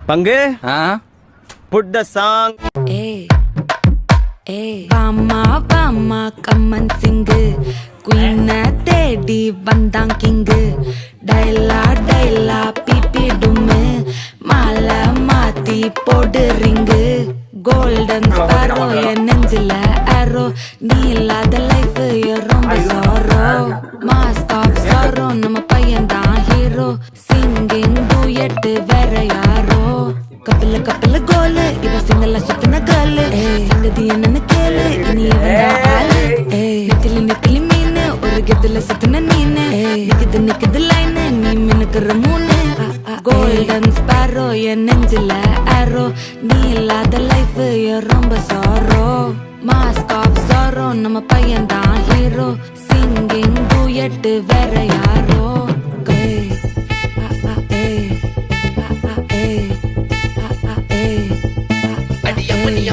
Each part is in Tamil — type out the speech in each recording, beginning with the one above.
பங்கு put the song. வாமா வாமா கம்மன் சிங்கு குயின தேடி வந்தான் கிங்கு டைலா டைலா பிபி டும்மு மாலை மாத்தி போடு ரிங்கு கோல்டன் ஸ்பாரோ என் நெஞ்சில ஆரோ நீ இல்லாத லைஃப் ரொம்ப சாரோ மாஸ்க் ஆஃப் சாரோ நம்ம பையன் தான் ஹீரோ சிங்கிங் டூயட் வேற யாரோ கப்பில கப்பில கோலு இவ சிங்கல சுத்தின கேளு சங்கதி என்னன்னு கேளு இனி இவன் ஆளு நெத்திலி நெத்திலி மீனு ஒரு கெத்துல சுத்தின நீனு நிக்குது நிக்குது லைனு நீ மினுக்குற மூணு கோல்டன் ஸ்பாரோ என் நெஞ்சில ஆரோ நீ இல்லாத லைஃப் ரொம்ப சாரோ மாஸ்க் ஆஃப் சாரோ நம்ம பையன் தான் ஹீரோ சிங்கிங் டூயட் வேற யாரோ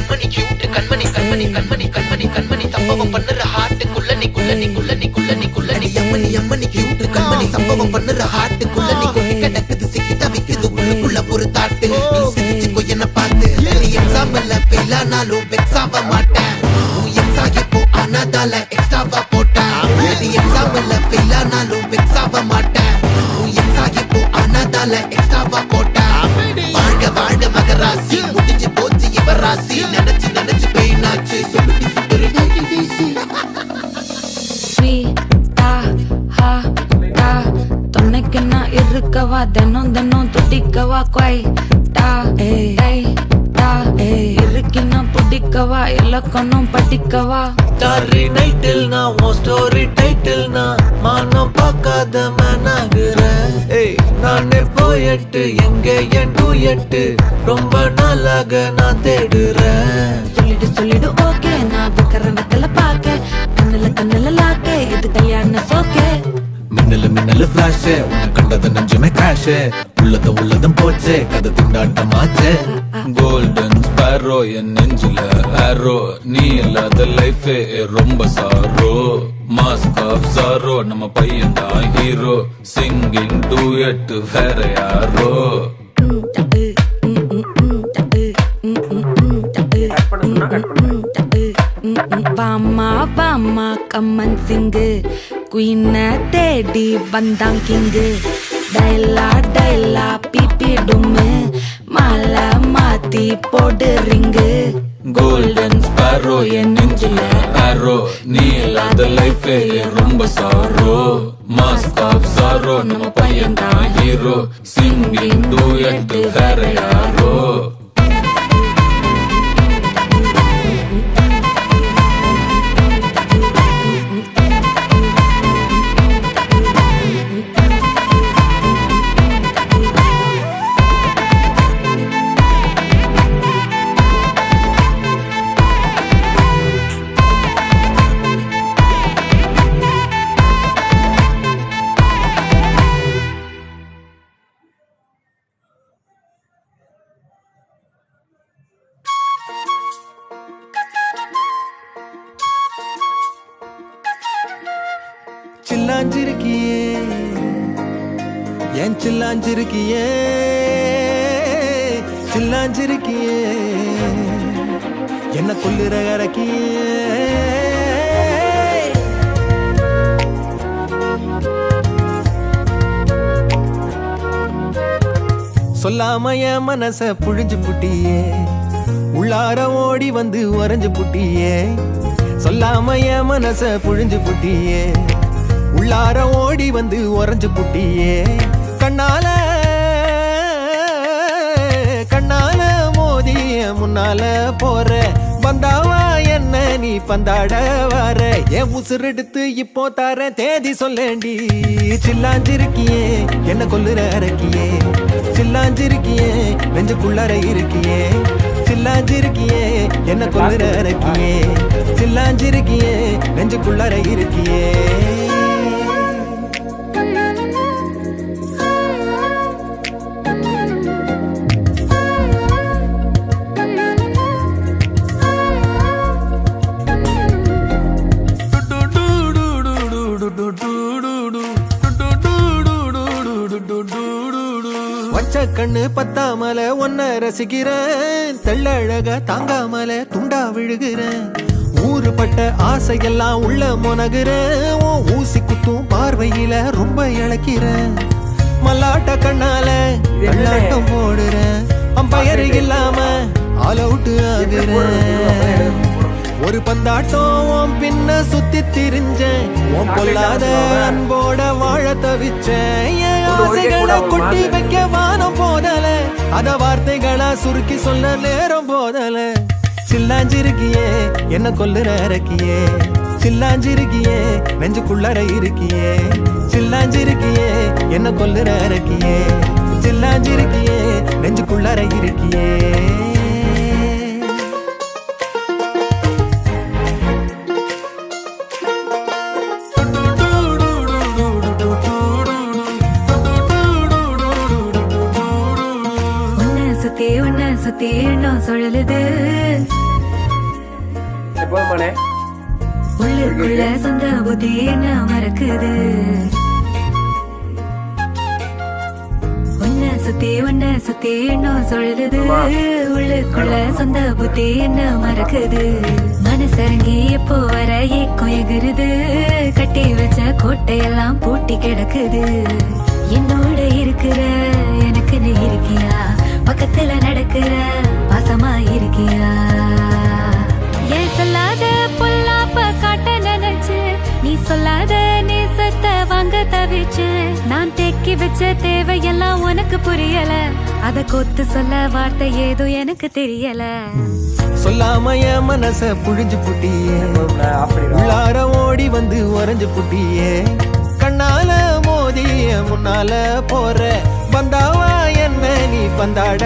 அம்மனி கியூட் கண்மணி கண்மணி கண்மணி கண்மணி கண்மணி சம்பவம் பண்ணுற ஹார்ட்டுக்குள்ள நீ குள்ள நீ குள்ள நீ குள்ள நீ குள்ள நீ அம்மனி கியூட் கண்மணி சம்பவம் பண்ணுற ஹார்ட்டுக்குள்ள நீ கொட்டி கிடக்குது சிக்கி தவிக்குது உள்ளுக்குள்ள ஒரு தாட்டு நீ சிரிச்சுக்கோ என்ன பார்த்து நீ எக்ஸாம்பிள் ஃபெயில் ஆனாலும் வெக்ஸ் ஆக மாட்டேன் உன் எக்ஸா இப்போ ஆனதால எக்ஸ்ட்ராவா போட்டேன் நீ எக்ஸாம்பிள் ஃபெயில் ஆனாலும் வெக்ஸ் ஆக மாட்டேன் உன் எக்ஸா இப்போ ஆனதால எக்ஸ்ட்ராவா போட்டேன் வாழ்க வாழ்க மகராசி முடிஞ்சு போச்சு ராசி நினைச்சு நினைச்சு பெயினாச்சு சொல்லிட்டு சுத்தரி வீசி ஸ்வீட்டா ஹா டா தொன்னைக்கு நான் இருக்கவா தினம் தினம் துடிக்கவா குவை டா ஏய் டா இருக்கினா பிடிக்கவா இலக்கணம் படிக்கவா ஸ்டாரி நைட்டில் நான் உன் ஸ்டோரி டைட்டில் நான் மானம் பார்க்காத மேனாகிற நானே போயட்டு எங்க என் டூயட்டு ரொம்ப நாளாக நான் தேடுறேன் சொல்லிடு ஓகே நான் வைக்கிற வெத்தல பாக்க கண்ணுல லாக்க இது கல்யாண சோக்கே மின்னலு மின்னலு ஃபிளாஷ் உன்னை கண்டது நெஞ்சுமே கிராஷ் உள்ளதும் போச்சே கதை திண்டாட்டமாச்சே கோல்டன் ஸ்பாரோ என் நெஞ்சில ஆரோ நீ இல்லாத லைஃப் ரொம்ப சாரோ மாஸ்க் ஆஃப் சாரோ நம்ம பையன் தான் ஹீரோ சிங்கிங் டூயட் வேற யாரோ வாமா வாமா கம்மன் சிங்கு குயின தேடி வந்தான் கிங்கு டைலா டைலா பிபி டும்மு மாலை மாத்தி போடு ரிங்கு கோல்டன் ஸ்பாரோ என் நெஞ்சில ஆரோ நீ இல்லாத லைஃப் ரொம்ப சாரோ மாஸ்க் ஆஃப் சாரோ நம்ம பையன் தான் ஹீரோ சிங்கிங் டூயட் வேற யாரோ சில்லாஞ்சிருக்கியே ஏன் சில்லாஞ்சிருக்கியே சில்லாஞ்சிருக்கியே என்ன கொல்லுற இறக்கியே சொல்லாம என் மனச புழிஞ்சு புட்டியே உள்ளார ஓடி வந்து உறைஞ்சு புட்டியே சொல்லாம என் மனச புழிஞ்சு புட்டியே உள்ளார ஓடி வந்து உறைஞ்சு புட்டியே கண்ணால கண்ணால மோதி முன்னால போற வந்தாவா என்ன நீ பந்தாட வர என் உசுரெடுத்து இப்போ தர தேதி சொல்லேண்டி சில்லாஞ்சிருக்கியே என்ன கொல்லுற அரக்கியே சில்லாஞ்சிருக்கியே நெஞ்சுக்குள்ளற இருக்கியே சில்லாஞ்சிருக்கியே என்ன கொல்லுற அரக்கியே சில்லாஞ்சிருக்கியே நெஞ்சுக்குள்ளற இருக்கியே வச்ச கண்ணு பத்தாமல ஒன்ன ரசிக்கிறேன், தெள்ளழக தாங்காமல துண்டா விழுகிறேன். ஊறுபட்ட ஆசையெல்லாம் உள்ள மொனகுறேன், உன் ஊசி குத்தும் பார்வையில ரொம்ப இழக்கிறேன். மல்லாட்ட கண்ணால வெள்ளாட்டம் போடுறேன், அம்பயரு இல்லாம ஆல் அவுட் ஆகுறேன். ஒரு பந்தாட்டம் உன் பின்ன சுத்தி திரிஞ்சேன், உன் பொல்லாத அன்போட வாழ தவிச்சேன். என் ஆசைகளை கொட்டி வைக்க வானம் போதல, அத வார்த்தைகளா சுருக்கி சொல்ல நேரம் போதல. சில்லாஞ்சிருக்கியே என்ன கொல்லுற இறக்கியே, சில்லாஞ்சிருக்கியே நெஞ்சுக்குள்ளற இருக்கியே. சில்லாஞ்சிருக்கியே என்ன கொல்லுற இறக்கியே, சில்லாஞ்சிருக்கியே நெஞ்சுக்குள்ளற இருக்கியே. உன்னை சுத்தி எண்ணம் சுழலுது, உள்ளுக்குள்ள சொந்த புத்தி என்ன மறக்குது. உன்னை சுத்தி எண்ணம் சுழலுது, உள்ளுக்குள்ள சொந்த புத்தி என்ன மறக்குது. மனசரங்கி எப்போ வர ஏக்கம் எகுருது, கட்டி வச்ச கோட்டையெல்லாம் பூட்டி கிடக்குது. என்னோட இருக்கிற எனக்கு நீ இருக்கியா, பக்கத்துல நடக்கிற பாசமா இருக்கியா. ஏன் சொல்லாத பொல்லாப்ப காட்ட நினைச்சு, நீ சொல்லாத நேசத்தை வாங்க தவிச்சு. நான் தேக்கி வச்ச தேவையெல்லாம் உனக்கு புரியல, அத கொத்து சொல்ல வார்த்தை ஏதோ எனக்கு தெரியல. சொல்லாம என் மனச புழிஞ்சு புட்டியே, உள்ளார ஓடி வந்து உறைஞ்சு புட்டியே. கண்ணால மோதிய முன்னால போற, வந்தாவா என்ன நீ பந்தாட